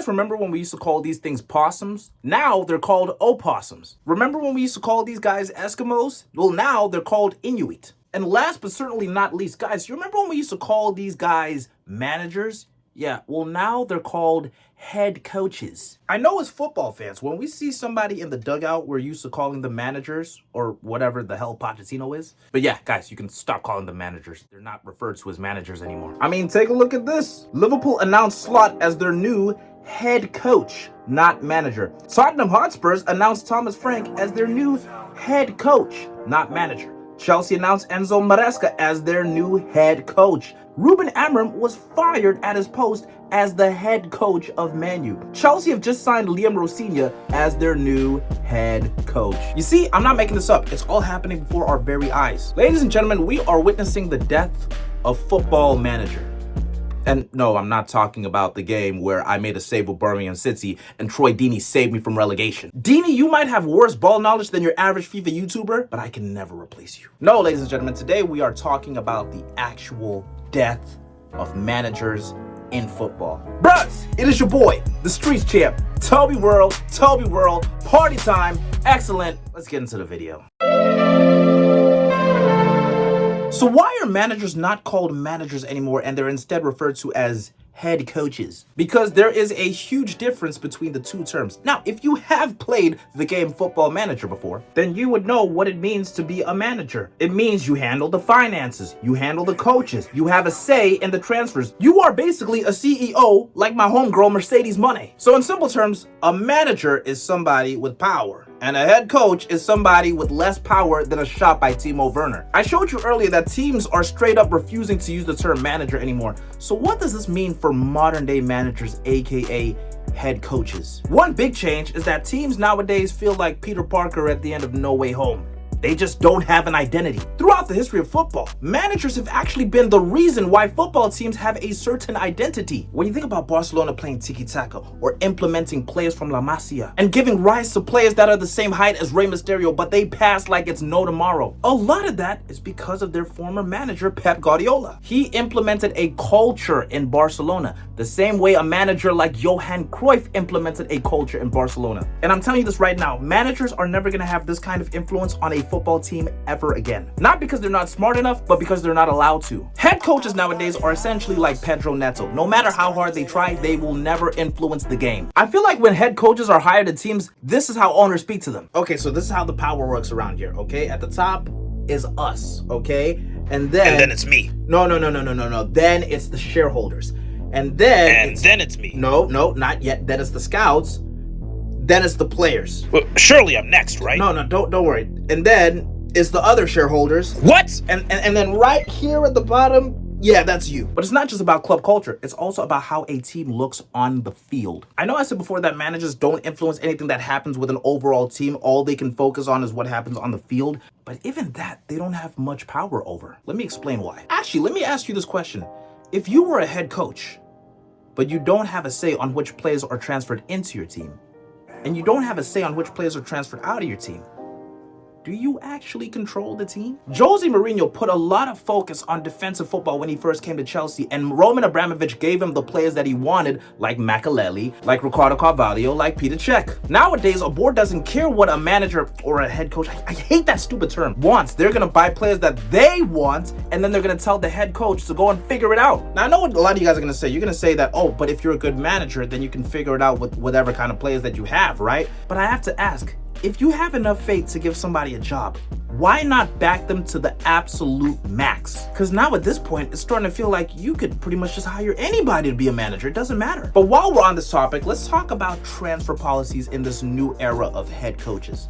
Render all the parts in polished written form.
remember when we used to call these things possums? Now they're called opossums. Remember when we used to call these guys Eskimos? Well, now they're called Inuit. And last but certainly not least, guys, you remember when we used to call these guys managers? Yeah, well, now they're called head coaches. I know as football fans, when we see somebody in the dugout, we're used to calling them managers or whatever the hell Pochettino is. But yeah, guys, you can stop calling them managers. They're not referred to as managers anymore. I mean, take a look at this. Liverpool announced Slot as their new head coach, not manager. Tottenham Hotspurs announced Thomas Frank as their new head coach, not manager. Chelsea announced Enzo Maresca as their new head coach. Ruben Amorim was fired at his post as the head coach of Man U. Chelsea have just signed Liam Rosinha as their new head coach. You see, I'm not making this up. It's all happening before our very eyes. Ladies and gentlemen, we are witnessing the death of Football Manager. And no, I'm not talking about the game where I made a save with Birmingham City and Troy Deeney saved me from relegation. Deeney, you might have worse ball knowledge than your average FIFA YouTuber, but I can never replace you. No, ladies and gentlemen, today we are talking about the actual death of managers in football. Bruh, it is your boy, the Streets Champ, Toby World, party time, excellent. Let's get into the video. So why are managers not called managers anymore and they're instead referred to as head coaches? Because there is a huge difference between the two terms. Now, if you have played the game Football Manager before, then you would know what it means to be a manager. It means you handle the finances, you handle the coaches, you have a say in the transfers. You are basically a CEO like my homegirl Mercedes Money. So in simple terms, a manager is somebody with power. And a head coach is somebody with less power than a shot by Timo Werner. I showed you earlier that teams are straight up refusing to use the term manager anymore. So what does this mean for modern day managers, aka head coaches? One big change is that teams nowadays feel like Peter Parker at the end of No Way Home. They just don't have an identity. Throughout the history of football, managers have actually been the reason why football teams have a certain identity. When you think about Barcelona playing tiki-taka or implementing players from La Masia and giving rise to players that are the same height as Rey Mysterio, but they pass like it's no tomorrow. A lot of that is because of their former manager, Pep Guardiola. He implemented a culture in Barcelona, the same way a manager like Johan Cruyff implemented a culture in Barcelona. And I'm telling you this right now, managers are never gonna have this kind of influence on a football team ever again. Not because they're not smart enough, but because they're not allowed to. Head coaches nowadays are essentially like Pedro Neto. No matter how hard they try, they will never influence the game. I feel like when head coaches are hired at teams, this is how owners speak to them. Okay, so this is how the power works around here, okay? At the top is us, okay? And then it's me. No. Then it's the shareholders. And then it's me. No, not yet. Then it's the scouts. Then it's the players. Well, surely I'm next, right? No, don't worry. And then it's the other shareholders. What? And then right here at the bottom, yeah, that's you. But it's not just about club culture. It's also about how a team looks on the field. I know I said before that managers don't influence anything that happens with an overall team. All they can focus on is what happens on the field. But even that, they don't have much power over. Let me explain why. Actually, let me ask you this question. If you were a head coach, but you don't have a say on which players are transferred into your team, and you don't have a say on which players are transferred out of your team, do you actually control the team? Jose Mourinho put a lot of focus on defensive football when he first came to Chelsea, and Roman Abramovich gave him the players that he wanted, like Makelele, like Ricardo Carvalho, like Peter Cech. Nowadays, a board doesn't care what a manager or a head coach, I hate that stupid term, wants. They're gonna buy players that they want, and then they're gonna tell the head coach to go and figure it out. Now, I know what a lot of you guys are gonna say. You're gonna say that, oh, but if you're a good manager, then you can figure it out with whatever kind of players that you have, right? But I have to ask, if you have enough faith to give somebody a job, why not back them to the absolute max? Because now at this point, it's starting to feel like you could pretty much just hire anybody to be a manager. It doesn't matter. But while we're on this topic, let's talk about transfer policies in this new era of head coaches.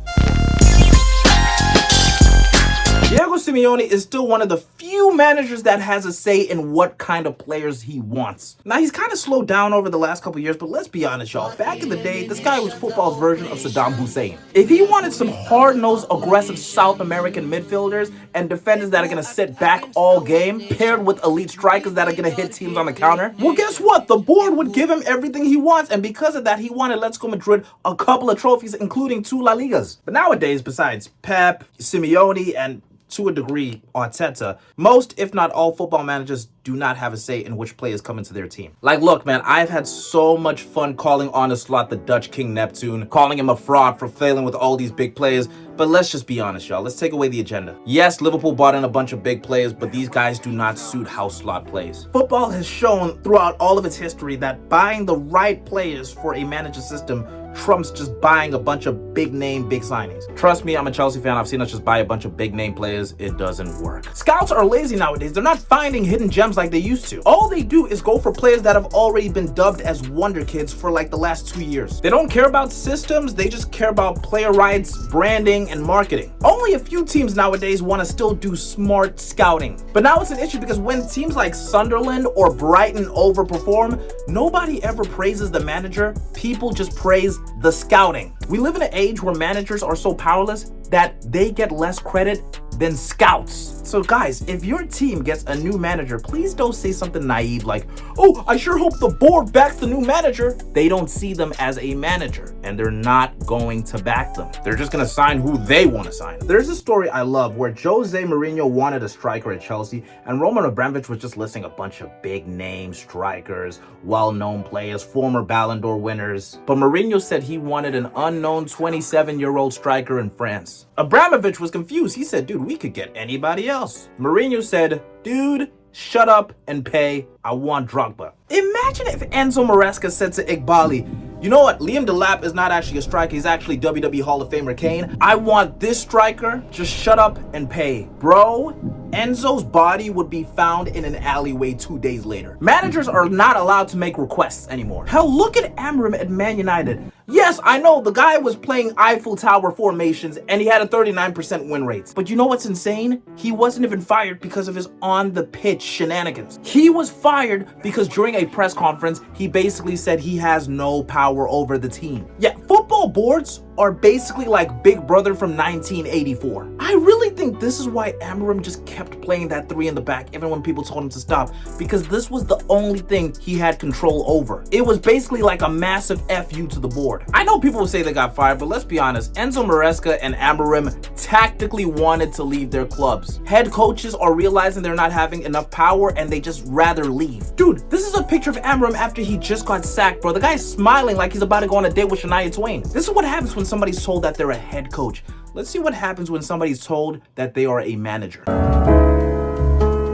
Diego Simeone is still one of the few managers that has a say in what kind of players he wants. Now, he's kind of slowed down over the last couple years, but let's be honest, y'all. Back in the day, this guy was football's version of Saddam Hussein. If he wanted some hard-nosed, aggressive South American midfielders and defenders that are going to sit back all game, paired with elite strikers that are going to hit teams on the counter, well, guess what? The board would give him everything he wants, and because of that, he wanted Atletico Madrid a couple of trophies, including 2 La Ligas. But nowadays, besides Pep, Simeone, and to a degree, Arteta, most, if not all, football managers do not have a say in which players come into their team. Like, look, man, I've had so much fun calling Arne Slot the Dutch King Neptune, calling him a fraud for failing with all these big players, but let's just be honest, y'all. Let's take away the agenda. Yes, Liverpool bought in a bunch of big players, but these guys do not suit how Slot plays. Football has shown throughout all of its history that buying the right players for a manager system trumps just buying a bunch of big name, big signings. Trust me, I'm a Chelsea fan. I've seen us just buy a bunch of big name players. It doesn't work. Scouts are lazy nowadays. They're not finding hidden gems like they used to. All they do is go for players that have already been dubbed as wonder kids for like the last 2 years. They don't care about systems. They just care about player rights, branding, and marketing. Only a few teams nowadays want to still do smart scouting. But now it's an issue because when teams like Sunderland or Brighton overperform, nobody ever praises the manager. People just praise the scouting. We live in an age where managers are so powerless that they get less credit than scouts. So guys, if your team gets a new manager, please don't say something naive like, oh, I sure hope the board backs the new manager. They don't see them as a manager and they're not going to back them. They're just going to sign who they want to sign. There's a story I love where Jose Mourinho wanted a striker at Chelsea and Roman Abramovich was just listing a bunch of big name strikers, well-known players, former Ballon d'Or winners. But Mourinho said he wanted an unknown 27-year-old striker in France. Abramovich was confused. He said, dude, we could get anybody else. Mourinho said, dude, shut up and pay. I want Drogba. Imagine if Enzo Maresca said to Iqbali, you know what, Liam Delap is not actually a striker, he's actually WWE Hall of Famer Kane. I want this striker, just shut up and pay. Bro, Enzo's body would be found in an alleyway 2 days later. Managers are not allowed to make requests anymore. Hell, look at Amorim at Man United. Yes, I know the guy was playing Eiffel Tower formations and he had a 39% win rate. But you know what's insane? He wasn't even fired because of his on-the-pitch shenanigans. He was fired because during a press conference, he basically said he has no power over the team. Yeah, football boards are basically like Big Brother from 1984. I really think this is why Amorim just kept playing that 3 in the back even when people told him to stop, because this was the only thing he had control over. It was basically like a massive FU to the board. I know people will say they got fired, but let's be honest, Enzo Maresca and Amorim tactically wanted to leave their clubs. Head coaches are realizing they're not having enough power and they just rather leave. Dude, this is a picture of Amorim after he just got sacked, bro. The guy's smiling like he's about to go on a date with Shania Twain. This is what happens when somebody's told that they're a head coach. Let's see what happens when somebody's told that they are a manager.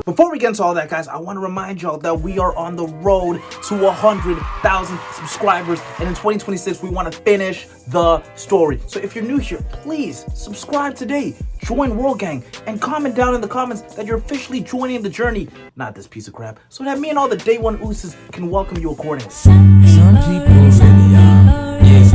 Before we get into all that, guys, I want to remind y'all that we are on the road to 100,000 subscribers, and in 2026, we want to finish the story. So if you're new here, please subscribe today, join World Gang, and comment down in the comments that you're officially joining the journey, not this piece of crap, so that me and all the day one ooses can welcome you accordingly. Some people really are.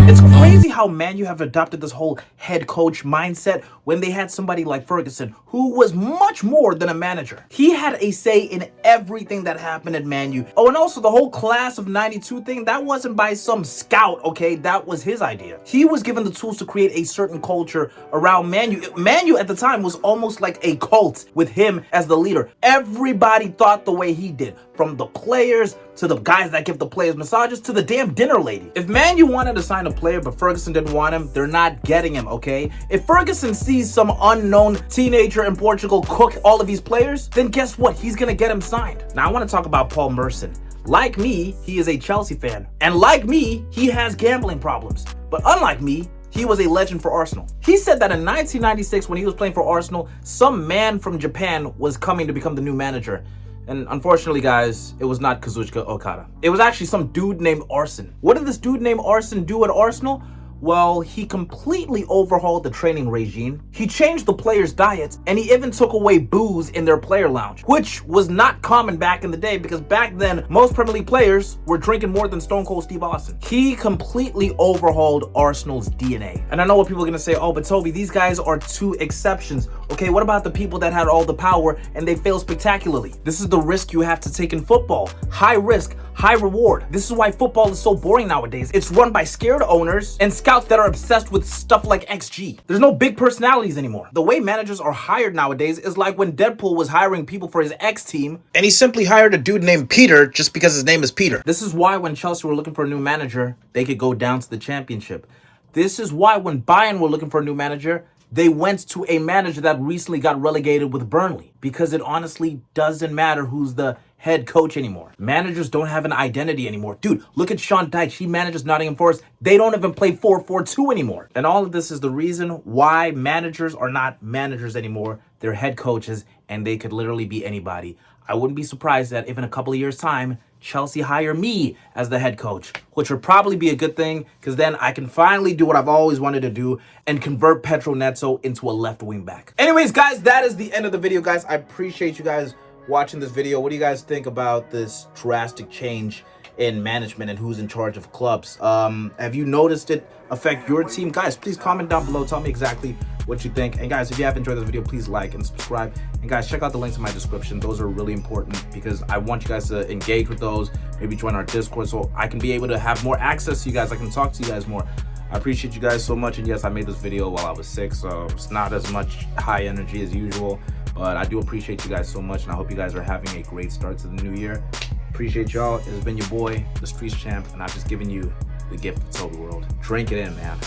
It's crazy how Man U have adopted this whole head coach mindset when they had somebody like Ferguson, who was much more than a manager. He had a say in everything that happened at Man U. Oh, and also the whole class of 92 thing, that wasn't by some scout, okay? That was his idea. He was given the tools to create a certain culture around Man U. Man U at the time was almost like a cult with him as the leader. Everybody thought the way he did, from the players to the guys that give the players massages to the damn dinner lady. If Man U wanted to sign a player but Ferguson didn't want him, they're not getting him, okay? If Ferguson sees some unknown teenager in Portugal cook all of these players, then guess what? He's gonna get him signed. Now I want to talk about Paul Merson. Like me, he is a Chelsea fan. And like me, he has gambling problems. But unlike me, he was a legend for Arsenal. He said that in 1996, when he was playing for Arsenal, some man from Japan was coming to become the new manager. And unfortunately, guys, it was not Kazuchika Okada. It was actually some dude named Arsene. What did this dude named Arsene do at Arsenal? Well, he completely overhauled the training regime. He changed the players' diets, and he even took away booze in their player lounge, which was not common back in the day because back then, most Premier League players were drinking more than Stone Cold Steve Austin. He completely overhauled Arsenal's DNA. And I know what people are gonna say, oh, but Toby, these guys are two exceptions. Okay, what about the people that had all the power and they failed spectacularly? This is the risk you have to take in football. High risk, high reward. This is why football is so boring nowadays. It's run by scared owners and scouts that are obsessed with stuff like XG. There's no big personalities anymore. The way managers are hired nowadays is like when Deadpool was hiring people for his X team and he simply hired a dude named Peter just because his name is Peter. This is why when Chelsea were looking for a new manager, they could go down to the championship. This is why when Bayern were looking for a new manager, they went to a manager that recently got relegated with Burnley, because it honestly doesn't matter who's the head coach anymore. Managers don't have an identity anymore. Dude, look at Sean Dyche. He manages Nottingham Forest. They don't even play 4-4-2 anymore. And all of this is the reason why managers are not managers anymore. They're head coaches, and they could literally be anybody. I wouldn't be surprised that if in a couple of years' time, Chelsea hire me as the head coach, which would probably be a good thing because then I can finally do what I've always wanted to do and convert Pedro Neto into a left wing back. Anyways, guys, that is the end of the video, guys. I appreciate you guys watching this video. What do you guys think about this drastic change in management and who's in charge of clubs? Have you noticed it affect your team? Guys, please comment down below. Tell me exactly what you think. And guys, if you have enjoyed this video, please like and subscribe. And guys, check out the links in my description. Those are really important because I want you guys to engage with those. Maybe join our Discord so I can be able to have more access to you guys. I can talk to you guys more. I appreciate you guys so much. And yes, I made this video while I was sick, so it's not as much high energy as usual. But I do appreciate you guys so much, and I hope you guys are having a great start to the new year. Appreciate y'all. It's been your boy, the Streets Champ, and I've just given you the gift of the world. Drink it in, man.